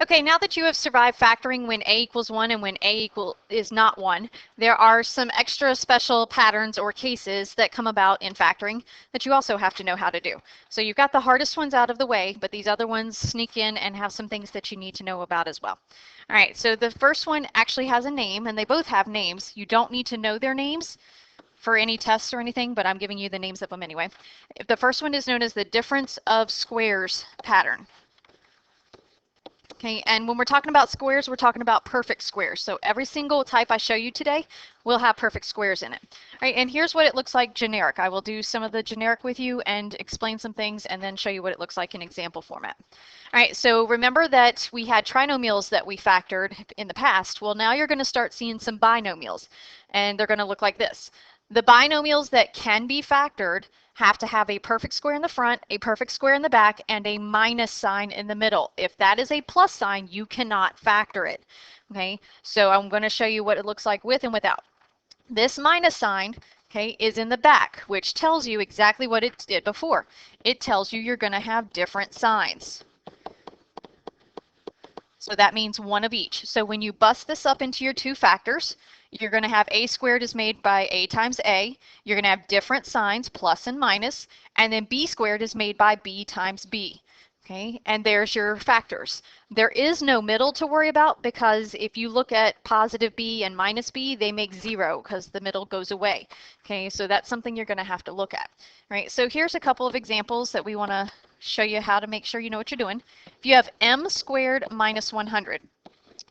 Okay, now that you have survived factoring when a equals 1 and when is not 1, there are some extra special patterns or cases that come about in factoring that you also have to know how to do. So you've got the hardest ones out of the way, but these other ones sneak in and have some things that you need to know about as well. All right, so the first one actually has a name, and they both have names. You don't need to know their names for any tests or anything, but I'm giving you the names of them anyway. The first one is known as the difference of squares pattern. Okay, and when we're talking about squares, we're talking about perfect squares. So every single type I show you today will have perfect squares in it. All right, and here's what it looks like generic. I will do some of the generic with you and explain some things and then show you what it looks like in example format. All right, so remember that we had trinomials that we factored in the past. Well, now you're going to start seeing some binomials, and they're going to look like this. The binomials that can be factored have to have a perfect square in the front, a perfect square in the back, and a minus sign in the middle. If that is a plus sign, you cannot factor it. Okay, so I'm going to show you what it looks like with and without. This minus sign, okay, is in the back, which tells you exactly what it did before. It tells you you're going to have different signs. So that means one of each. So when you bust this up into your two factors, you're going to have a squared is made by a times a. You're going to have different signs, plus and minus, and then b squared is made by b times b. Okay, and there's your factors. There is no middle to worry about because if you look at positive b and minus b, they make 0 because the middle goes away. Okay, so that's something you're going to have to look at. All right, so here's a couple of examples that we want to show you how to make sure you know what you're doing. If you have m squared minus 100,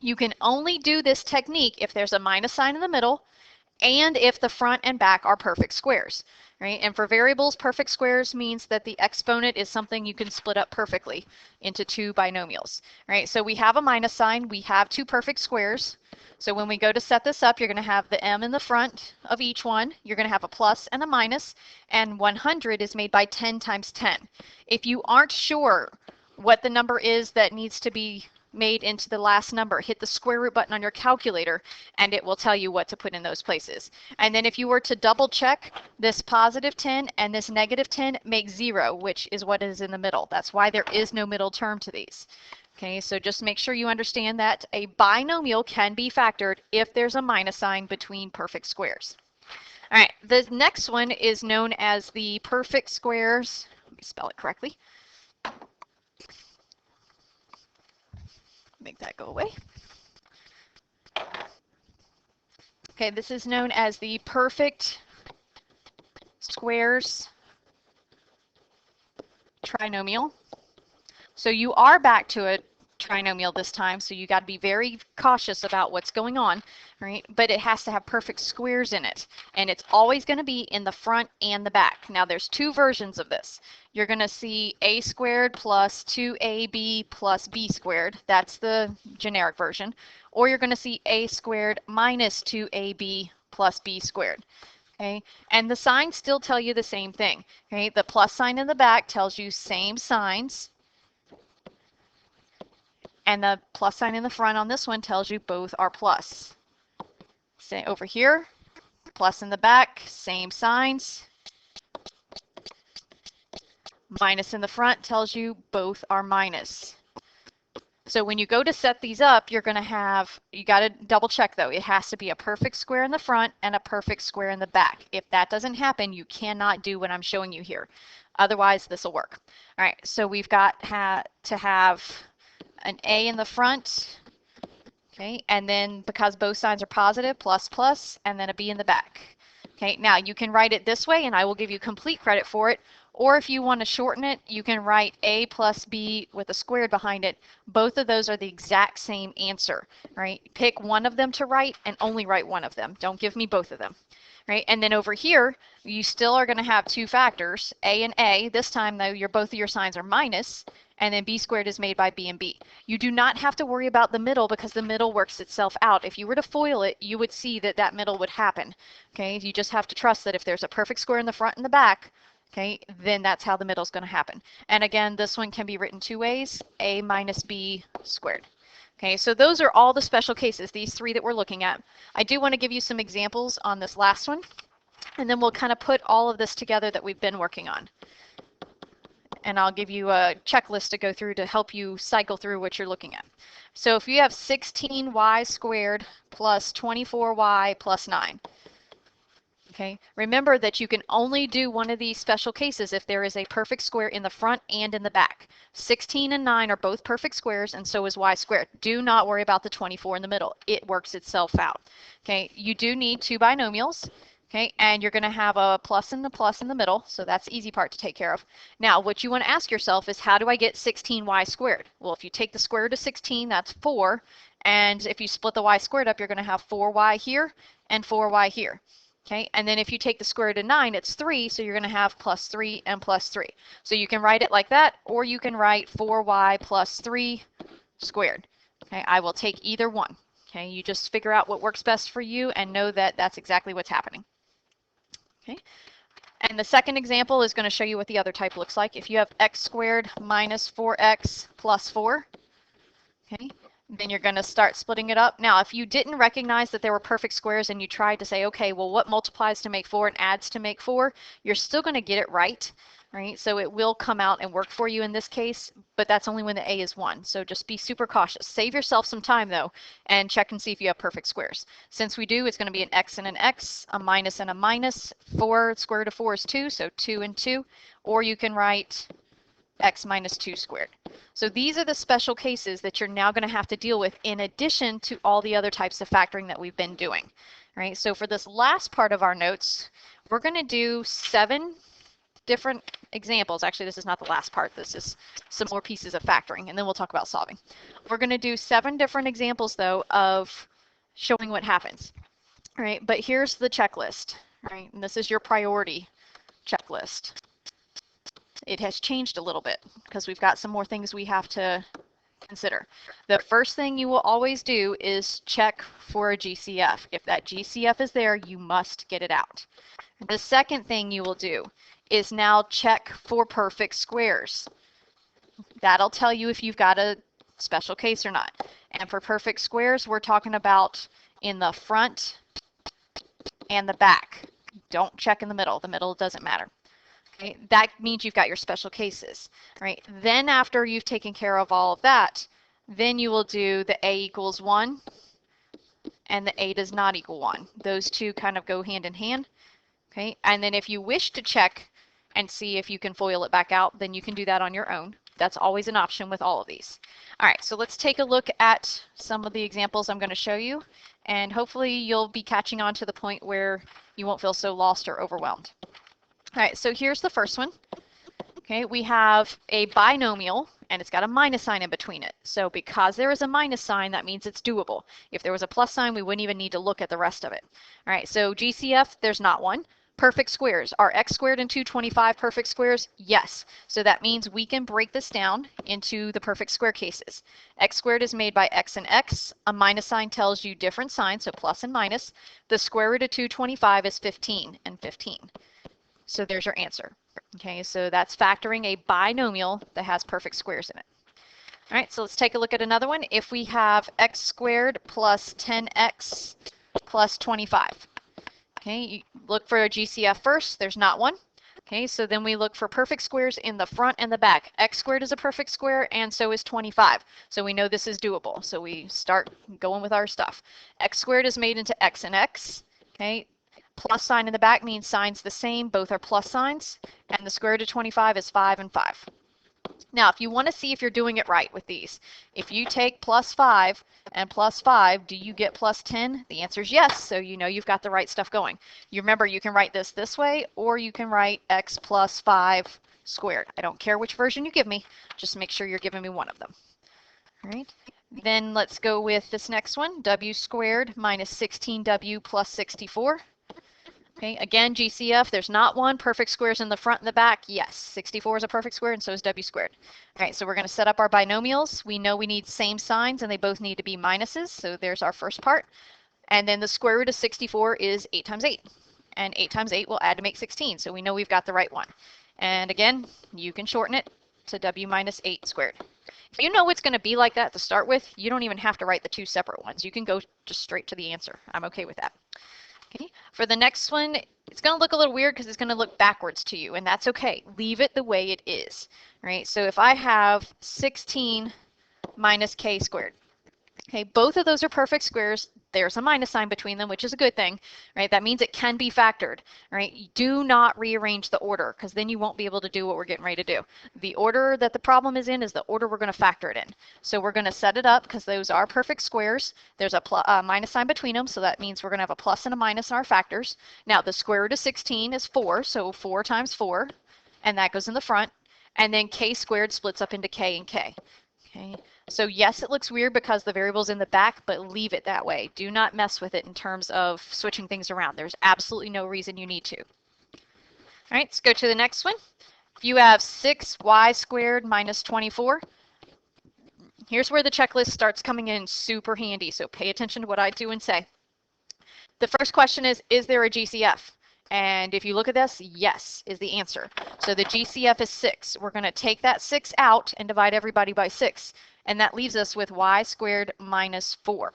you can only do this technique if there's a minus sign in the middle and if the front and back are perfect squares. Right? And for variables, perfect squares means that the exponent is something you can split up perfectly into two binomials. Right? So we have a minus sign, we have two perfect squares. So when we go to set this up, you're going to have the m in the front of each one. You're going to have a plus and a minus, and 100 is made by 10 times 10. If you aren't sure what the number is that needs to be made into the last number, hit the square root button on your calculator and it will tell you what to put in those places. And then if you were to double check, this positive 10 and this negative 10 make 0, which is what is in the middle. That's why there is no middle term to these. Okay, so just make sure you understand that a binomial can be factored if there's a minus sign between perfect squares. All right, the next one is known as the perfect squares. Let me spell it correctly. Make that go away. Okay, this is known as the perfect squares trinomial. So you are back to a trinomial this time, so you got to be very cautious about what's going on, right? But it has to have perfect squares in it, and it's always going to be in the front and the back. Now there's two versions of this. You're going to see a squared plus 2ab plus b squared. That's the generic version. Or you're going to see a squared minus 2ab plus b squared. Okay, and the signs still tell you the same thing. Okay, the plus sign in the back tells you same signs, and the plus sign in the front on this one tells you both are plus. Say over here, plus in the back, same signs. Minus in the front tells you both are minus. So when you go to set these up, you're going to have, you got to double check though, it has to be a perfect square in the front and a perfect square in the back. If that doesn't happen, you cannot do what I'm showing you here. Otherwise, this will work. All right, so we've got to have an a in the front, okay, and then because both signs are positive, plus plus, and then a b in the back. Okay, now you can write it this way and I will give you complete credit for it, or if you want to shorten it, you can write a plus b with a squared behind it. Both of those are the exact same answer, right? Pick one of them to write and only write one of them. Don't give me both of them. Right? And then over here, you still are going to have two factors, a and a. This time, though, both of your signs are minus, and then b squared is made by b and b. You do not have to worry about the middle because the middle works itself out. If you were to FOIL it, you would see that that middle would happen. Okay? You just have to trust that if there's a perfect square in the front and the back, okay, then that's how the middle is going to happen. And again, this one can be written two ways, a minus b squared. Okay, so those are all the special cases, these three that we're looking at. I do want to give you some examples on this last one, and then we'll kind of put all of this together that we've been working on. and I'll give you a checklist to go through to help you cycle through what you're looking at. So if you have 16y squared plus 24y plus 9, okay, remember that you can only do one of these special cases if there is a perfect square in the front and in the back. 16 and 9 are both perfect squares, and so is y squared. Do not worry about the 24 in the middle. It works itself out. Okay, you do need two binomials. Okay, and you're going to have a plus and a plus in the middle, so that's the easy part to take care of. Now, what you want to ask yourself is, how do I get 16y squared? Well, if you take the square root of 16, that's 4, and if you split the y squared up, you're going to have 4y here and 4y here. Okay, and then if you take the square root of 9, it's 3, so you're going to have plus 3 and plus 3. So you can write it like that, or you can write 4y plus 3 squared. Okay, I will take either one. Okay, you just figure out what works best for you and know that that's exactly what's happening. Okay, and the second example is going to show you what the other type looks like. If you have x squared minus 4x plus 4, okay, then you're going to start splitting it up. Now, if you didn't recognize that there were perfect squares and you tried to say, okay, well, what multiplies to make 4 and adds to make 4, you're still going to get it right. Right, so it will come out and work for you in this case, but that's only when the a is 1. So just be super cautious. Save yourself some time though, and check and see if you have perfect squares. Since we do, it's going to be an x and an x, a minus and a minus. 4 square root of 4 is 2, so 2 and 2. Or you can write x minus 2 squared. So these are the special cases that you're now going to have to deal with in addition to all the other types of factoring that we've been doing. Right, so for this last part of our notes, we're going to do 7 different examples. Actually, this is not the last part. This is some more pieces of factoring, and then we'll talk about solving. We're going to do 7 different examples, though, of showing what happens. All right, but here's the checklist. Right, and this is your priority checklist. It has changed a little bit because we've got some more things we have to consider. The first thing you will always do is check for a GCF. If that GCF is there, you must get it out. The second thing you will do is now check for perfect squares. That'll tell you if you've got a special case or not. And for perfect squares, we're talking about in the front and the back. Don't check in the middle. The middle doesn't matter. Okay? That means you've got your special cases. Right? Then after you've taken care of all of that, then you will do the a equals 1 and the a does not equal 1. Those two kind of go hand in hand. Okay? And then if you wish to check and see if you can FOIL it back out, then you can do that on your own. That's always an option with all of these. All right, so let's take a look at some of the examples I'm going to show you, and hopefully you'll be catching on to the point where you won't feel so lost or overwhelmed. All right, so here's the first one. Okay, we have a binomial, and it's got a minus sign in between it. So because there is a minus sign, that means it's doable. If there was a plus sign, we wouldn't even need to look at the rest of it. All right, so GCF, there's not one. Perfect squares. Are x squared and 225 perfect squares? Yes. So that means we can break this down into the perfect square cases. X squared is made by x and x. A minus sign tells you different signs, so plus and minus. The square root of 225 is 15 and 15. So there's your answer. Okay, so that's factoring a binomial that has perfect squares in it. All right, so let's take a look at another one. If we have x squared plus 10x plus 25. Okay, you look for a GCF first. There's not one. Okay, so then we look for perfect squares in the front and the back. X squared is a perfect square, and so is 25. So we know this is doable. So we start going with our stuff. X squared is made into x and x. Okay, plus sign in the back means signs the same. Both are plus signs. And the square root of 25 is 5 and 5. Now, if you want to see if you're doing it right with these, if you take plus 5 and plus 5, do you get plus 10? The answer is yes, so you know you've got the right stuff going. You remember, you can write this way, or you can write x plus 5 squared. I don't care which version you give me, just make sure you're giving me one of them. All right. Then let's go with this next one, w squared minus 16w plus 64. Okay, again, GCF, there's not one. Perfect squares in the front and the back, yes. 64 is a perfect square, and so is w squared. All right, so we're going to set up our binomials. We know we need same signs, and they both need to be minuses, so there's our first part. And then the square root of 64 is 8 times 8. And 8 times 8 will add to make 16, so we know we've got the right one. And again, you can shorten it to w minus 8 squared. If you know it's going to be like that to start with, you don't even have to write the two separate ones. You can go just straight to the answer. I'm okay with that. Okay, for the next one, it's going to look a little weird because it's going to look backwards to you, and that's okay. Leave it the way it is, right? So if I have 16 minus k squared, okay, both of those are perfect squares. There's a minus sign between them, which is a good thing, right? That means it can be factored, right? Do not rearrange the order because then you won't be able to do what we're getting ready to do. The order that the problem is in is the order we're going to factor it in. So we're going to set it up because those are perfect squares. There's a minus sign between them, so that means we're going to have a plus and a minus in our factors. Now the square root of 16 is 4, so 4 times 4, and that goes in the front. And then k squared splits up into k and k. Okay. So yes, it looks weird because the variable's in the back, but leave it that way. Do not mess with it in terms of switching things around. There's absolutely no reason you need to. All right, let's go to the next one. If you have 6y squared minus 24, here's where the checklist starts coming in super handy, so pay attention to what I do and say. The first question is there a GCF? And if you look at this, yes is the answer. So the GCF is 6. We're going to take that 6 out and divide everybody by 6. And that leaves us with y squared minus 4.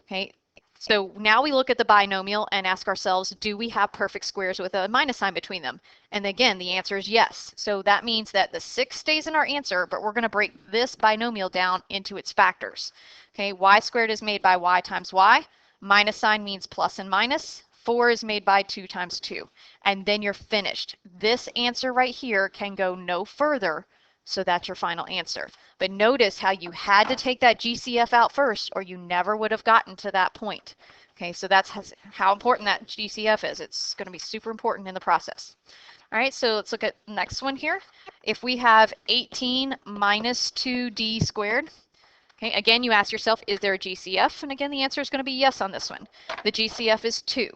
Okay, so now we look at the binomial and ask ourselves, do we have perfect squares with a minus sign between them? And again, the answer is yes. So that means that the 6 stays in our answer, but we're going to break this binomial down into its factors. Okay, y squared is made by y times y. Minus sign means plus and minus. 4 is made by 2 times 2. And then you're finished. This answer right here can go no further, so that's your final answer. But notice how you had to take that GCF out first, or you never would have gotten to that point. Okay, so that's how important that GCF is. It's going to be super important in the process. All right, so let's look at the next one here. If we have 18 minus 2d squared, okay, again, you ask yourself, is there a GCF? And again, the answer is going to be yes on this one. The GCF is 2.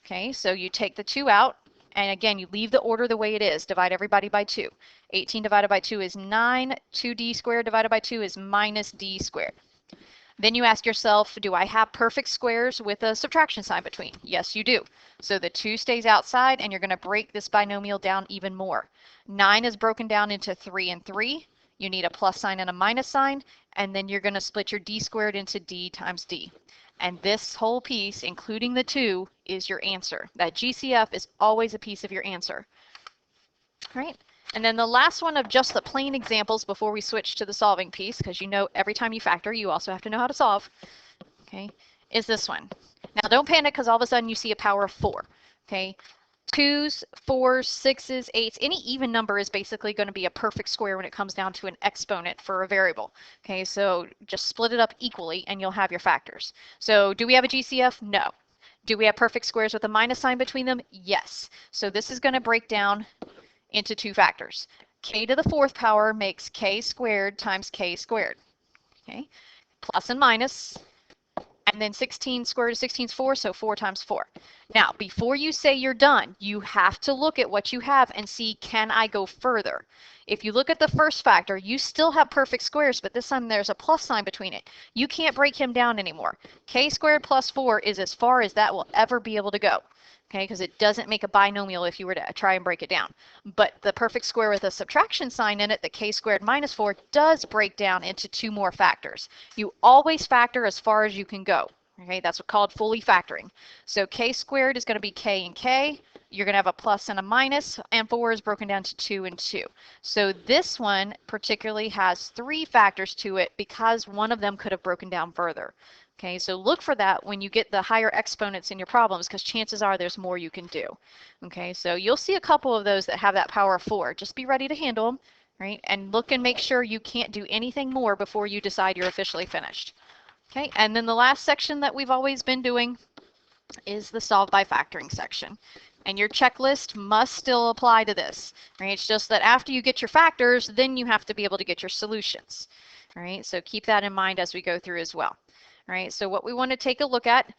Okay, so you take the 2 out, and again, you leave the order the way it is. Divide everybody by 2. 18 divided by 2 is 9. 2d squared divided by 2 is minus d squared. Then you ask yourself, do I have perfect squares with a subtraction sign between? Yes, you do. So the 2 stays outside, and you're going to break this binomial down even more. 9 is broken down into 3 and 3. You need a plus sign and a minus sign, and then you're going to split your d squared into d times d. And this whole piece, including the 2, is your answer. That GCF is always a piece of your answer. All right. And then the last one of just the plain examples before we switch to the solving piece, because you know every time you factor, you also have to know how to solve, okay, is this one. Now don't panic because all of a sudden you see a power of 4. Okay. 2s, 4s, 6s, 8s, any even number is basically going to be a perfect square when it comes down to an exponent for a variable. Okay, so just split it up equally and you'll have your factors. So do we have a GCF? No. Do we have perfect squares with a minus sign between them? Yes. So this is going to break down into 2 factors. K to the 4th power makes k squared times k squared. Okay, plus and minus. And then 16 squared is 16 is 4, so 4 times 4. Now, before you say you're done, you have to look at what you have and see, can I go further? If you look at the first factor, you still have perfect squares, but this time there's a plus sign between it. You can't break him down anymore. K squared plus 4 is as far as that will ever be able to go. Okay, because it doesn't make a binomial if you were to try and break it down. But the perfect square with a subtraction sign in it, the k squared minus 4, does break down into 2 more factors. You always factor as far as you can go. Okay, that's what's called fully factoring. So k squared is going to be k and k. You're going to have a plus and a minus, and 4 is broken down to 2 and 2. So this one particularly has 3 factors to it because one of them could have broken down further. Okay, so look for that when you get the higher exponents in your problems because chances are there's more you can do. Okay, so you'll see a couple of those that have that power of 4. Just be ready to handle them, right? And look and make sure you can't do anything more before you decide you're officially finished. Okay, and then the last section that we've always been doing is the solve by factoring section. And your checklist must still apply to this, right? It's just that after you get your factors, then you have to be able to get your solutions, right? So keep that in mind as we go through as well. All right, so what we want to take a look at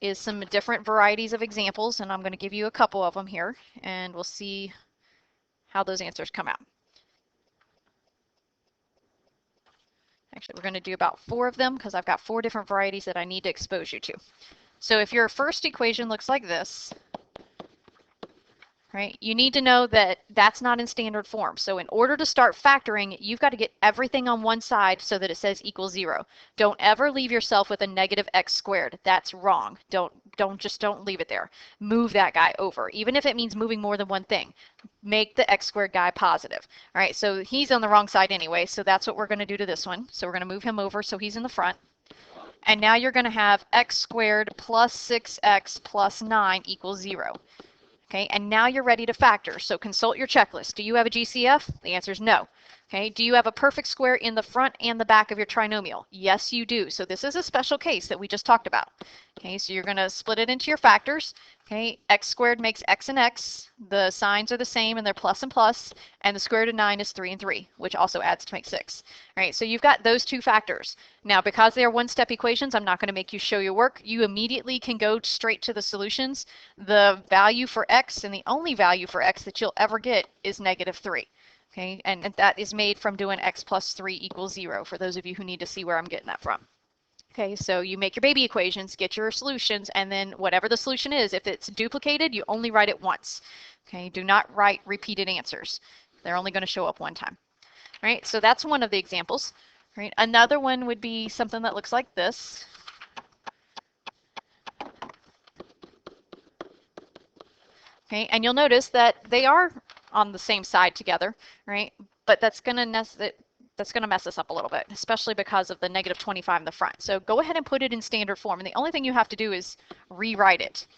is some different varieties of examples, and I'm going to give you a couple of them here, and we'll see how those answers come out. Actually, we're going to do about 4 of them because I've got 4 different varieties that I need to expose you to. So if your first equation looks like this, right, you need to know that that's not in standard form. So in order to start factoring, you've got to get everything on one side so that it says equals 0. Don't ever leave yourself with a negative x squared. That's wrong. Don't Don't leave it there. Move that guy over, even if it means moving more than one thing. Make the x squared guy positive. All right, so he's on the wrong side anyway, so that's what we're going to do to this one. So we're going to move him over so he's in the front. And now you're going to have x squared plus 6x plus 9 equals 0. Okay, and now you're ready to factor. So consult your checklist. Do you have a GCF? The answer is no. Okay, do you have a perfect square in the front and the back of your trinomial? Yes, you do. So this is a special case that we just talked about. Okay, so you're going to split it into your factors. Okay, x squared makes x and x. The signs are the same and they're plus and plus. And the square root of 9 is 3 and 3, which also adds to make 6. All right, so you've got those two factors. Now, because they are one-step equations, I'm not going to make you show your work. You immediately can go straight to the solutions. The value for x and the only value for x that you'll ever get is -3. Okay, and that is made from doing x plus 3 equals 0, for those of you who need to see where I'm getting that from. Okay, so you make your baby equations, get your solutions, and then whatever the solution is, if it's duplicated, you only write it once. Okay, do not write repeated answers. They're only going to show up one time. All right, so that's one of the examples. All right, another one would be something that looks like this. Okay, and you'll notice that they are on the same side together, right? But that's going to mess us up a little bit, especially because of the -25 in the front. So go ahead and put it in standard form, and the only thing you have to do is rewrite it,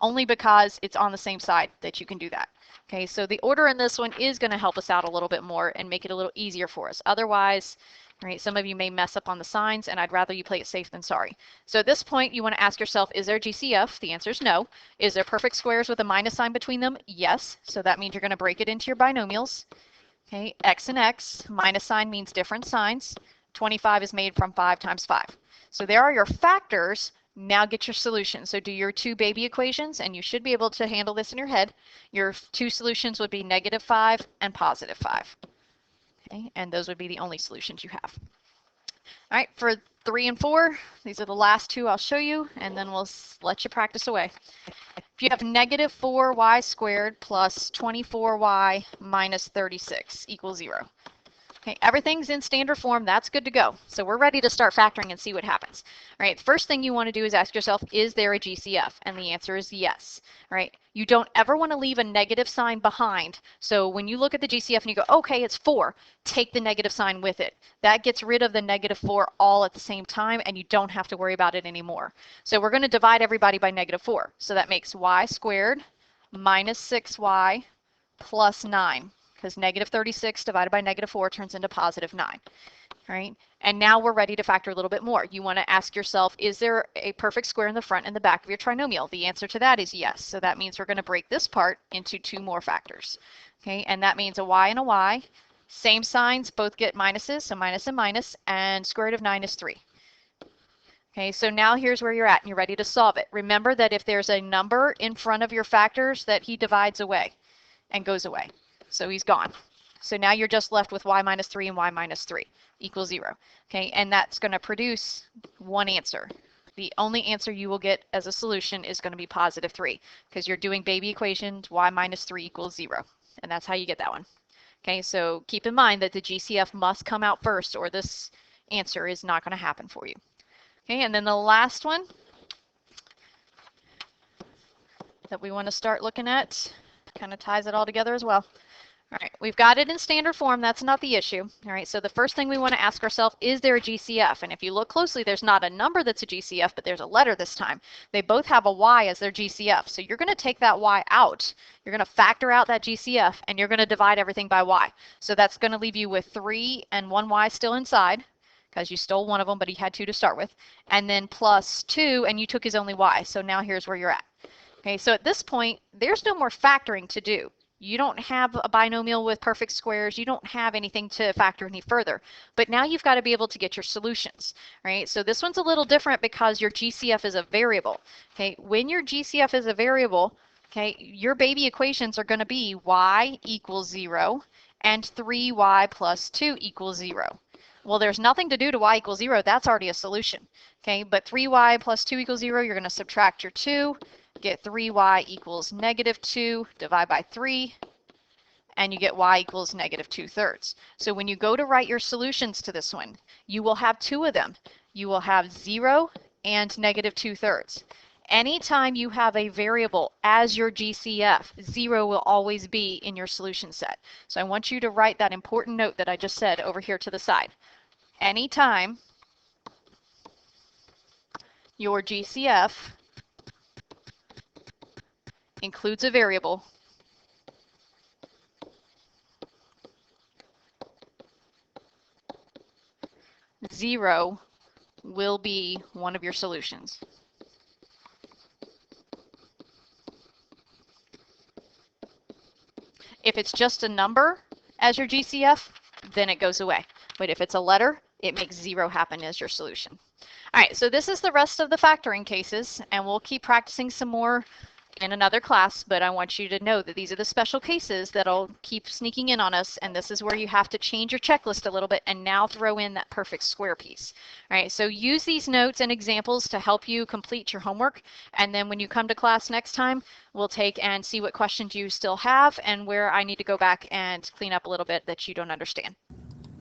only because it's on the same side that you can do that. Okay, so the order in this one is going to help us out a little bit more and make it a little easier for us. Otherwise, right, some of you may mess up on the signs, and I'd rather you play it safe than sorry. So at this point, you want to ask yourself, is there GCF? The answer is no. Is there perfect squares with a minus sign between them? Yes. So that means you're going to break it into your binomials. Okay, x and x, minus sign means different signs. 25 is made from 5 times 5. So there are your factors. Now get your solution. So do your two baby equations, and you should be able to handle this in your head. Your two solutions would be -5 and +5. Okay, and those would be the only solutions you have. All right, for 3 and 4, these are the last two I'll show you, and then we'll let you practice away. If you have -4y squared plus 24y minus 36 equals 0. Okay, everything's in standard form. That's good to go. So we're ready to start factoring and see what happens. All right, first thing you want to do is ask yourself, is there a GCF? And the answer is yes. All right, you don't ever want to leave a negative sign behind. So when you look at the GCF and you go, okay, it's 4, take the negative sign with it. That gets rid of the -4 all at the same time, and you don't have to worry about it anymore. So we're going to divide everybody by -4. So that makes y squared minus 6y plus 9. Because -36 divided by -4 turns into +9. All right, and now we're ready to factor a little bit more. You want to ask yourself, is there a perfect square in the front and the back of your trinomial? The answer to that is yes. So that means we're going to break this part into 2 more factors. Okay, and that means a y and a y. Same signs, both get minuses, so minus and minus, and square root of 9 is 3. Okay, so now here's where you're at, and you're ready to solve it. Remember that if there's a number in front of your factors, that he divides away and goes away. So he's gone. So now you're just left with y minus 3 and y minus 3 equals 0. Okay, and that's going to produce one answer. The only answer you will get as a solution is going to be +3, because you're doing baby equations, y minus 3 equals 0. And that's how you get that one. Okay, so keep in mind that the GCF must come out first, or this answer is not going to happen for you. Okay, and then the last one that we want to start looking at kind of ties it all together as well. All right, we've got it in standard form. That's not the issue. All right, so the first thing we want to ask ourselves, is there a GCF? And if you look closely, there's not a number that's a GCF, but there's a letter this time. They both have a y as their GCF. So you're going to take that y out. You're going to factor out that GCF, and you're going to divide everything by y. So that's going to leave you with 3 and 1 y still inside, because you stole one of them, but he had 2 to start with. And then plus 2, and you took his only y. So now here's where you're at. Okay, so at this point, there's no more factoring to do. You don't have a binomial with perfect squares. You don't have anything to factor any further. But now you've got to be able to get your solutions, right? So this one's a little different because your GCF is a variable. Okay, when your GCF is a variable, okay, your baby equations are going to be y equals 0 and 3y plus 2 equals 0. Well, there's nothing to do to y equals 0. That's already a solution. Okay, but 3y plus 2 equals 0, you're going to subtract your 2. Get 3y equals -2, divide by 3, and you get y equals -2/3. So when you go to write your solutions to this one, you will have 2 of them. You will have 0 and -2/3. Anytime you have a variable as your GCF, 0 will always be in your solution set. So I want you to write that important note that I just said over here to the side. Anytime your GCF includes a variable, zero will be one of your solutions. If it's just a number as your GCF, then it goes away. But if it's a letter, it makes 0 happen as your solution. All right, so this is the rest of the factoring cases, and we'll keep practicing some more in another class, but I want you to know that these are the special cases that'll keep sneaking in on us, and this is where you have to change your checklist a little bit and now throw in that perfect square piece. All right, so use these notes and examples to help you complete your homework, and then when you come to class next time, we'll take and see what questions you still have and where I need to go back and clean up a little bit that you don't understand.